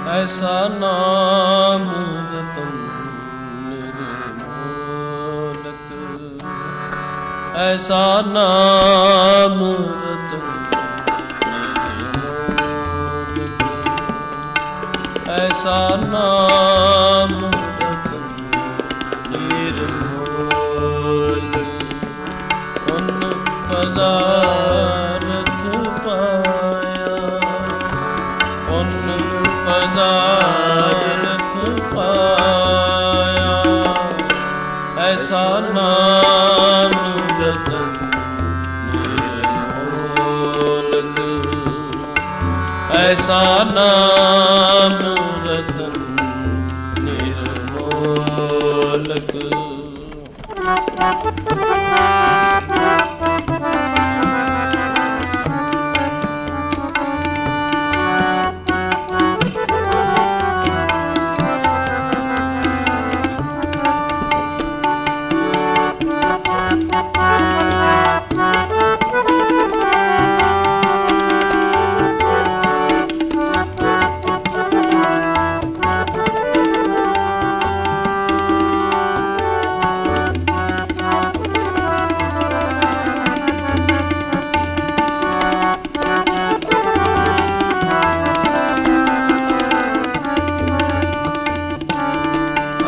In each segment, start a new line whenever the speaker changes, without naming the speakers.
ਐਸਾ ਨਾਮ ਰਤਨ ਨਿਰਮੋਲਕ, ਐਸਾ ਨਾਮ ਰਤਨ ਨਿਰਮੋਲਕ, ਐਸਾ ਨਾਮ ਰਤਨ ਨਿਰਮੋਲਕ। ਪੁਨ ਪਦਾਰਥ ਪਾਇਆ, ਪੁਨ ਪਦਾਰਥ ਪਾਇਆ, ਐਸਾ ਨਾਮ ਰਤਨ ਨਿਰਮੋਲਕ, ਐਸਾ ਨਾਮ ਰਤਨ ਨਿਰਮੋਲਕ।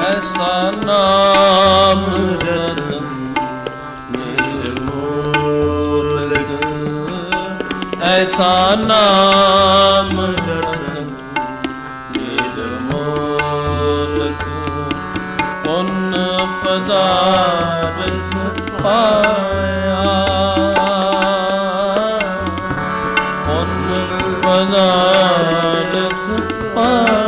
ਐਸਾ ਨਾਮ ਰਤਨ ਨਿਰਮੋਲਕ, ਐਸਾ ਨਾਮ ਰਤਨ ਨਿਰਮੋਲਕ। ਪੁਨ ਪਦਾਰਥ ਪਾਇਆ, ਪੁਨ ਪਦਾਰਥ ਪਾਇਆ,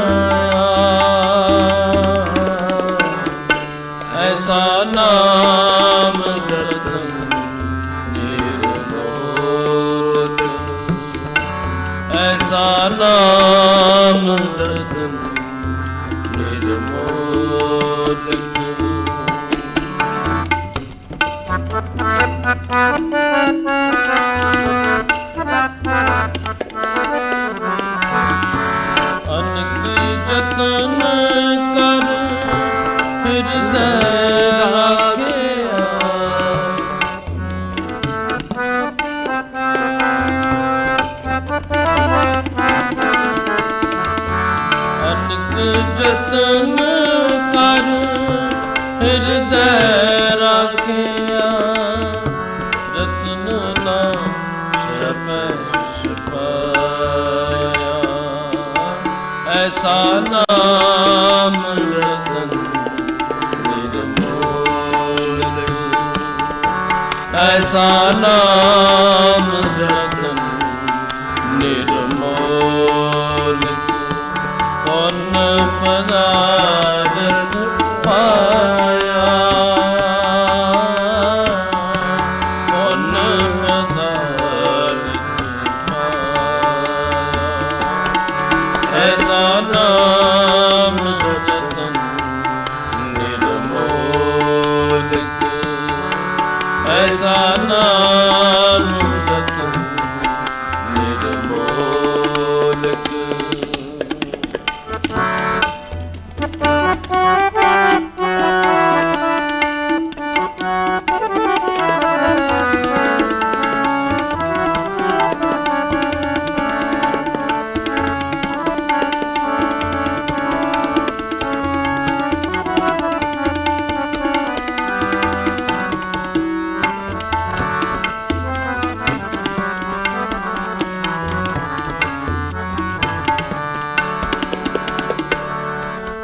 ਐਸਾ ਨਾਮ ਰਤਨ ਨਿਰਮੋਲਕ, ਐਸਾ ਨਾਮ ਰਤਨ ਨਿਰਮੋਲਕ। ਅਨਕ ਜਤਨ ਕਰ ਹਿਰਦੈ ਰਾਖਿਆ, ਅਨਕ ਜਤਨ ਕਰ ਹਿਰਦੈ ਰਾਖਿਆ, ਰਤਨ ਨਾਮ ਛਪੈ ਛਪਾਇਆ, ਐਸਾ ਨਾਮ ਰਤਨ ਨਿਰਮੋਲਕ, ਐਸਾ ਨਾਮ ਰਤਨ ਨਿਰਮੋਲਕ। ਪੁਨ ਪਦਾਰਥ ਪਾਇਆ, ਪੁਨ ਪਦਾਰਥ ਪਾਇਆ, ਐਸਾ ਨਾਮ ਰਤਨ ਨਿਰਮੋਲਕ, ਐਸਾ ਨਾਮ ਰਤਨ ਨਿਰਮੋਲਕ।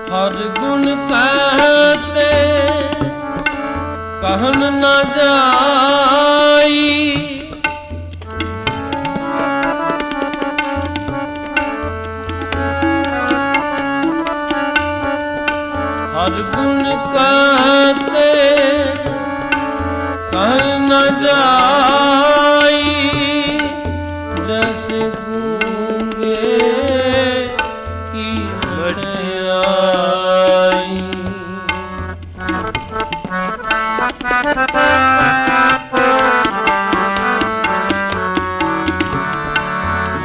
ਹਰ ਗੁਣ ਕਹਤੇ कहन न जाई, हर गुण कहते कहन न जाई, जैसे गूंगे की मटियाई।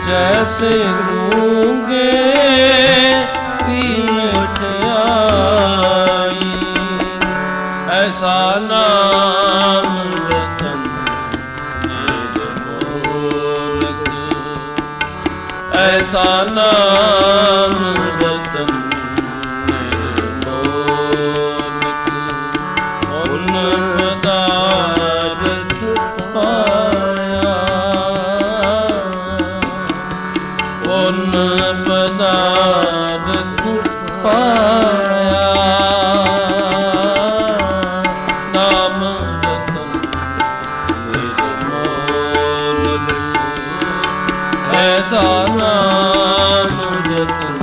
जैसे गूंगे ਨਾਮ ਰਤਨ ਨਿਰਮੋਲਕ, ਓਨ ਪਦਾਰਥ ਪਾਇਆ, ਓਨ ਪਦਾਰਥ ਪਾਇਆ। ਨਾਮ ਰਤਨ ਨਿਰਮੋਲਕ, ਐਸਾ ਨਾਮ ਰਤਨ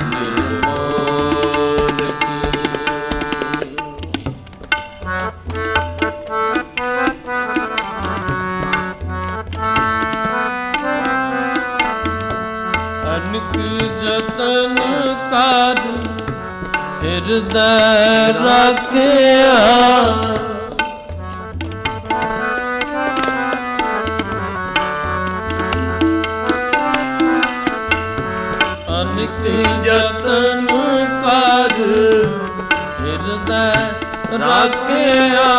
ਨਿਰਮੋਲਕ। ਅਨਕ ਜਤਨ ਕਰ ਹਿਰਦੈ ਰਾਖਿਆ, ਅਨਕ ਜਤਨ ਕਰ ਹਿਰਦੈ ਰਾਖਿਆ,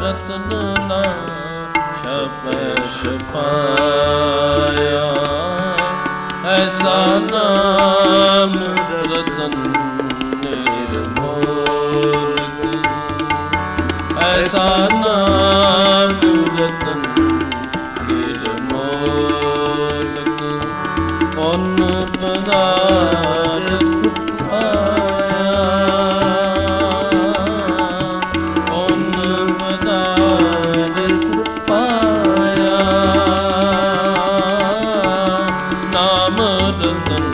ਰਤਨ ਨਾ ਛਪੈ ਛਪਾਇਆ। ਐਸਾ ਨਾਮ ਰਤਨ ਨਿਰਮੋਲਕ, ਐਸਾ ਨਾਮ ਰਤਨ ਨਿਰਮੋਲਕ, ਓਨ ਪਦਾਰਥ ਪਾਇਆ, ਓਨ ਪਦਾਰਥ ਪਾਇਆ। ਨਾਮ ਰਤਨ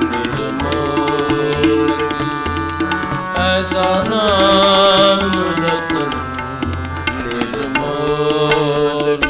ਨਿਰਮੋਲਕ, ਐਸਾ ਨਾਮ ਰਤਨ ਨਿਰਮੋਲਕ।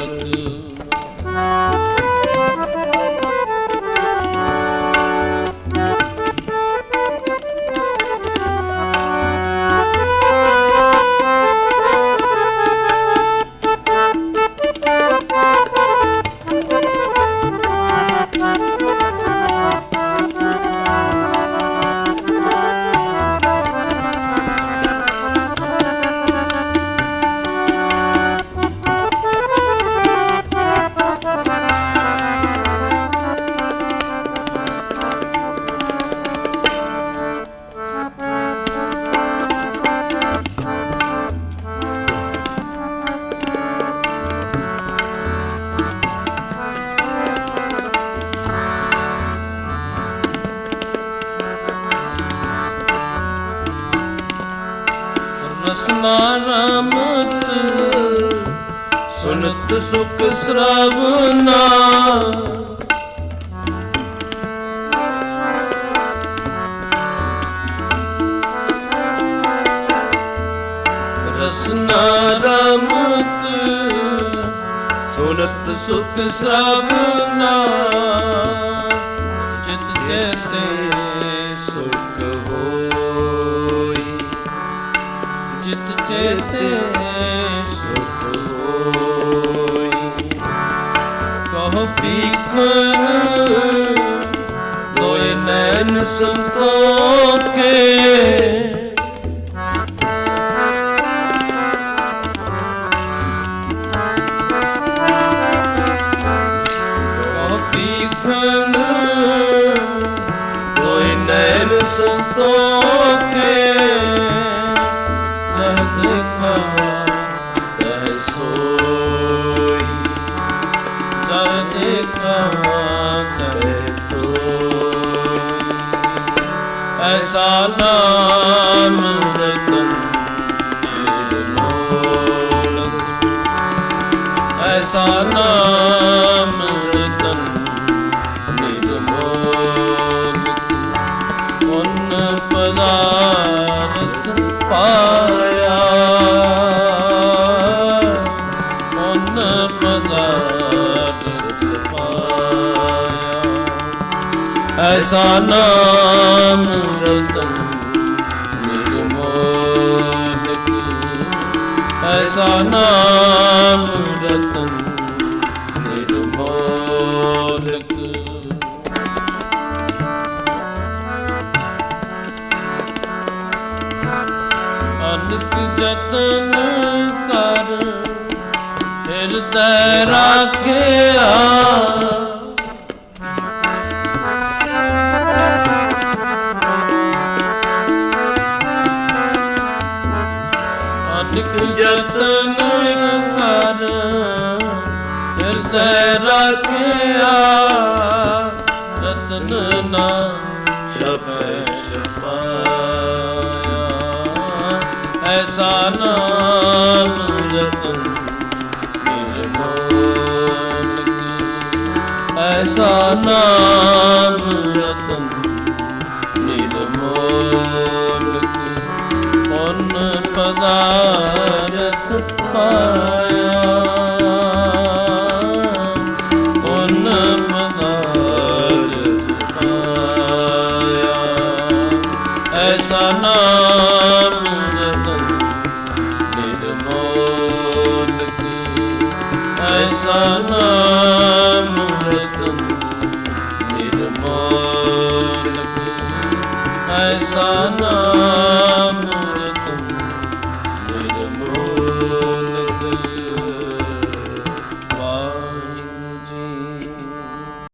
ਰਸਨਾ ਰਮਤ ਸੁਨਤ ਸੁਖ ਸ੍ਰਵਨਾ, ਰਸਨਾ ਰਮਤ ਸੁਨਤ ਸੁਖ ਸ੍ਰਵਨਾ, ਚਿਤ ਚੇਤੇ ਸੁਖ ਹੋਈ, ਚਿਤ ਚੇਤੇ ਸੁਖ ਹੋਈ। ਕਹੋ ਭੀਖਨ ਦੋਇ ਨੈਣ ਸੰਤੋਖੇ, ਕਹੋ ਭੀਖਨ ਦੋਇ ਨੈਣ ਸੰਤੋਖੇ, ਜਹ ਦੇਖਾ ਤਹ ਸੋਈ, ਜਹ ਦੇਖਾ ਤਹ ਸੋਈ। ਐਸਾ ਨਾਮ ਰਤਨ ਨਿਰਮੋਲਕ, ਐਸਾ ਨਾਮ ਰਤਨ ਨਿਰਮੋਲਕ, ਓਨ ਪਦਾਰਥ ਪਾਇਆ, ਓਨ ਪਦਾਰਥ ਪਾਇਆ। ਐਸਾ ਨਾਮ ਰਤਨ ਨਿਰਮੋਲਕ, ਐਸਾ ਨਾਮ ਰਤਨ ਨਿਰਮੋਲਕ। ਅਨਕ ਜਤਨ ਕਰ ਹਿਰਦੈ ਰਾਖਿਆ, ਰਖਿਆ ਰਤਨ ਨਾ ਛਪੈ ਛਪਾਇਆ ਐਸਾ ਨਾਮ ਰਤਨ ਨਿਰਮੋਲਕ ਐਸਾ ਨਾਮ ਰਤਨ ਨਿਰਮੋਲਕ ਪੁੰਨ ਪਦਾਰਥ ਪਾਇਆ ਪੁੰਨ ਪਦਾਰਥ ਪਾਇਆ ਐਸਾ ਨਾਮ ਰਤਨ ਨਿਰਮੋਲਕ ਐਸਾ ਨਾਮ ਰਤਨ ਨਿਰਮੋਲਕ ਐਸਾ ਨਾਮ